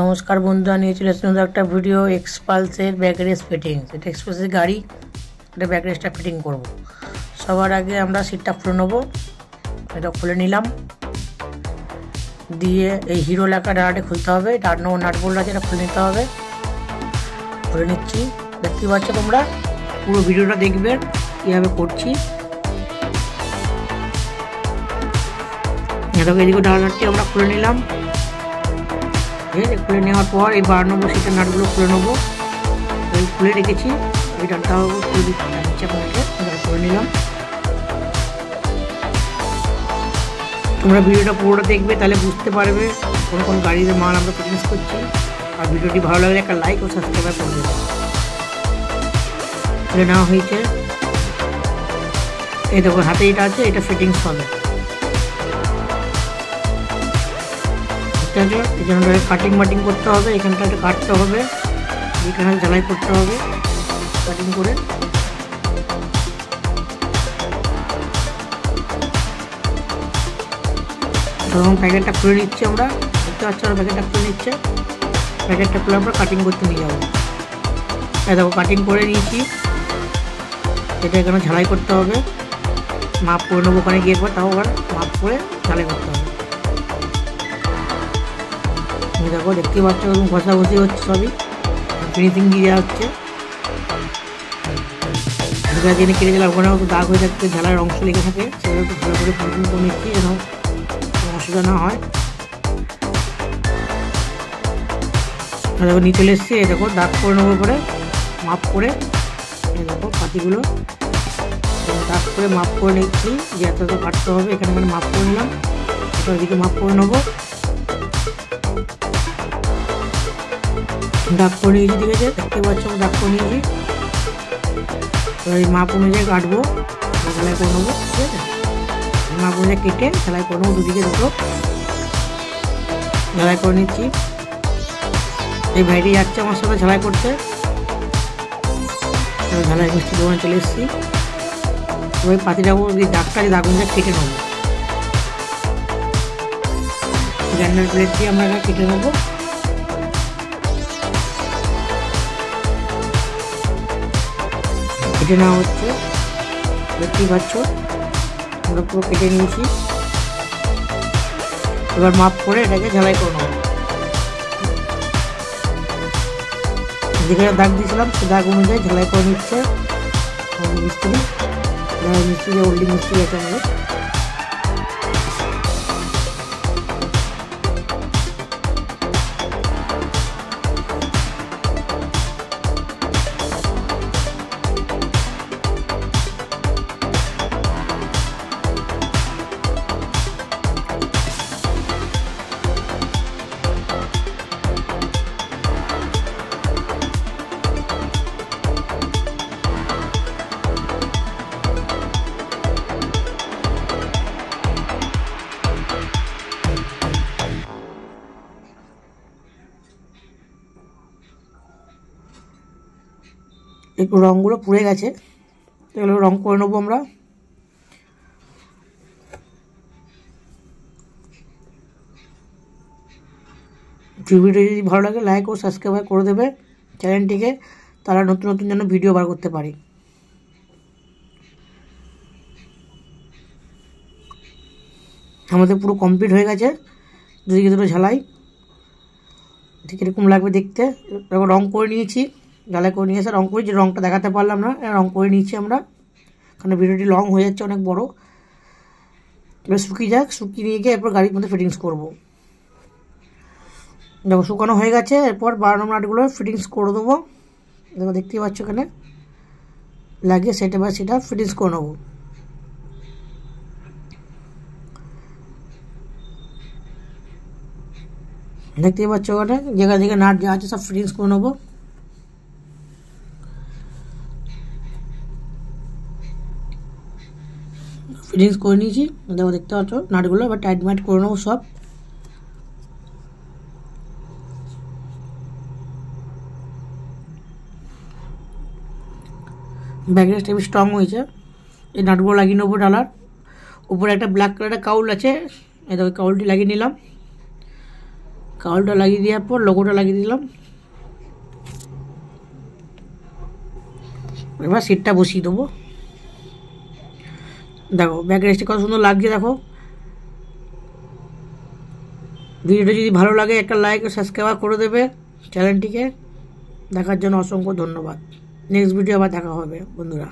নমস্কার বন্ধুরা, নিয়ে চলে এসেছি নতুন একটা ভিডিও এক্সপালসের ব্যাকরেস ফিটিং। এটা এক্সপালসের গাড়ি, এটা ব্যাকরেসটা ফিটিং করব। সবার আগে আমরা সিটটা খুলে নেবো। এটা খুলে নিলাম, দিয়ে এই হিরো লেখা ডানাটা খুলতে হবে। এটা 8 নম্বর নাট বোল্ট আছে, এটা খুলে নিতে হবে। খুলে নিচ্ছি। দেখতে পাচ্ছ তোমরা, পুরো ভিডিওটা দেখবে কীভাবে করছি। এটাকে এদিকে ডানাটি আমরা খুলে নিলাম। খুলে নেওয়ার পর এই 12 নম্বর সিটের নাটগুলো খুলে নেবো। ওই খুলে রেখেছি, ওই ডানটাও খুলে দিচ্ছি আপনাকে। খুলে নিলাম। তোমরা ভিডিওটা পুরোটা দেখবে, তাহলে বুঝতে পারবে কোন কোন গাড়ির মাল আমরা ফিটিংস করছি। আর ভিডিওটি ভালো লাগলে একটা লাইক ও সাবস্ক্রাইব করে দেবে। খুলে নেওয়া হয়েছে। এই দেখো হাতে এটা আছে, এটা ফিটিংস হবে। এখানে কাটিং মাটিং করতে হবে, এখানটা একটা কাটতে হবে, এখানে ঝালাই করতে হবে কাটিং করে। এবং প্যাকেটটা খুলে নিচ্ছি আমরা। দেখতে পাচ্ছি আমরা প্যাকেটটা খুলে নিচ্ছে। প্যাকেটটা খুলে আমরা কাটিং করতে নিয়ে যাবো। এই দেখো কাটিং করে নিয়েছি। এটা এখানে ঝালাই করতে হবে, মাপ করে নেবো। ওখানে গিয়ে পর তাও আবার মাপ করে ঝালাই করতে হবে। দেখো দেখতে পাচ্ছ ঘষাঘষি হচ্ছে, সবই ফিনিশিং দিয়ে দেওয়া হচ্ছে। জেনে কেটে গেলে ওখানে দাগ হয়ে থাকতে ঝালার অংশ লেগে থাকে, সেগুলো একটু ভালো করে ফিনিশিং করে নিচ্ছি যেন অসুবিধা না হয়। দেখো নিয়ে চলে এসছি। এই দেখো দাগ করে নেবো, পরে মাপ করে। এই দেখো পাতিগুলো দাগ করে মাপ করে নিচ্ছি, যে এত কাটতে হবে। এখানে মানে মাপ করে নিলাম, ওদিকে মাপ করে নেবো। দাগ করে নিয়েছি, ঠিক আছে। দেখতে পাচ্ছ দাগ করে নিয়েছি। এই মাপ অনুযায়ী কাটবো, সেলাই করে নেবো, ঠিক আছে। মাপ অনুযায়ী কেটে সেলাই করে নেবো, দুদিকে দুটো সেলাই করে নিচ্ছি। এই ভাইটি যাচ্ছে আমার সাথে সেলাই করতে। ঝালাই মিষ্টি দোকানে চলে এসেছি। ওই পাতিটাও এই দাগটা দাগ অনুযায়ী কেটে নেবো। গ্রাইন্ডার প্লেট দিয়ে আমরা কেটে নেবো। কেটে নেওয়া হচ্ছে, দেখতেই পাচ্ছ আমরা পুরো কেটে নিয়েছি। এবার মাপ করে এটাকে ঝালাই করে নেব। যেখানে দাগ দিয়েছিলাম সে দাগ অনুযায়ী ঝালাই করে নিচ্ছে মিস্ত্রি। মিস্ত্রি ওল্ডিং মিস্ত্রি আছে আমাদের। একটু রঙগুলো পুড়ে গেছে, এগুলো রং করে নেবো আমরা। ভিডিওটি যদি ভালো লাগে লাইক ও সাবস্ক্রাইব করে দেবে চ্যানেলটিকে, তারা নতুন নতুন যেন ভিডিও বার করতে পারে। আমাদের পুরো কমপ্লিট হয়ে গেছে। দুদিকে দুটো ঝালাই, ঠিক এরকম লাগবে দেখতে। এবার রং করে নিয়েছি, ঝালাই করে নিয়ে এসে রং করে, যে রংটা দেখাতে পারলাম না, রং করে নিয়েছি আমরা, কারণ ভিডিওটি লং হয়ে যাচ্ছে অনেক বড়। এবার শুকিয়ে যাক, শুকিয়ে নিয়ে গিয়ে এরপর গাড়ির মধ্যে ফিটিংস করবো। দেখো শুকানো হয়ে গেছে। এরপর 12 নম্বর নাটগুলো ফিটিংস করে দেবো। দেখো দেখতেই পাচ্ছ এখানে লাগিয়ে সেটা বা সেটা ফিটিংস করে নেবো। দেখতেই পাচ্ছ ওখানে জায়গা জায়গায় নাট যা আছে সব ফিটিংস করে নেবো। ফিটিংস করে নিয়েছি, দেখো দেখতে পাচ্ছ নাটগুলো। এবার টাইট মাইট করে নেবো সব। ব্যাকরেস্ট হেবি স্ট্রং হয়েছে। এই নাটগুলো লাগিয়ে নেবো ডালার উপরে। একটা ব্ল্যাক কালারের কাউল আছে, এই দেখো কাউলটি লাগিয়ে নিলাম। কাউলটা লাগিয়ে দেওয়ার পর লোগোটা লাগিয়ে দিলাম। এবার সিটটা বসিয়ে দেবো। দেখো ব্যাক রেস্টে কত সুন্দর লাগছে। দেখো ভিডিওটা যদি ভালো লাগে একটা লাইক ও সাবস্ক্রাইব করে দেবে চ্যানেলটিকে। দেখার জন্য অসংখ্য ধন্যবাদ। নেক্সট ভিডিও আবার দেখা হবে বন্ধুরা।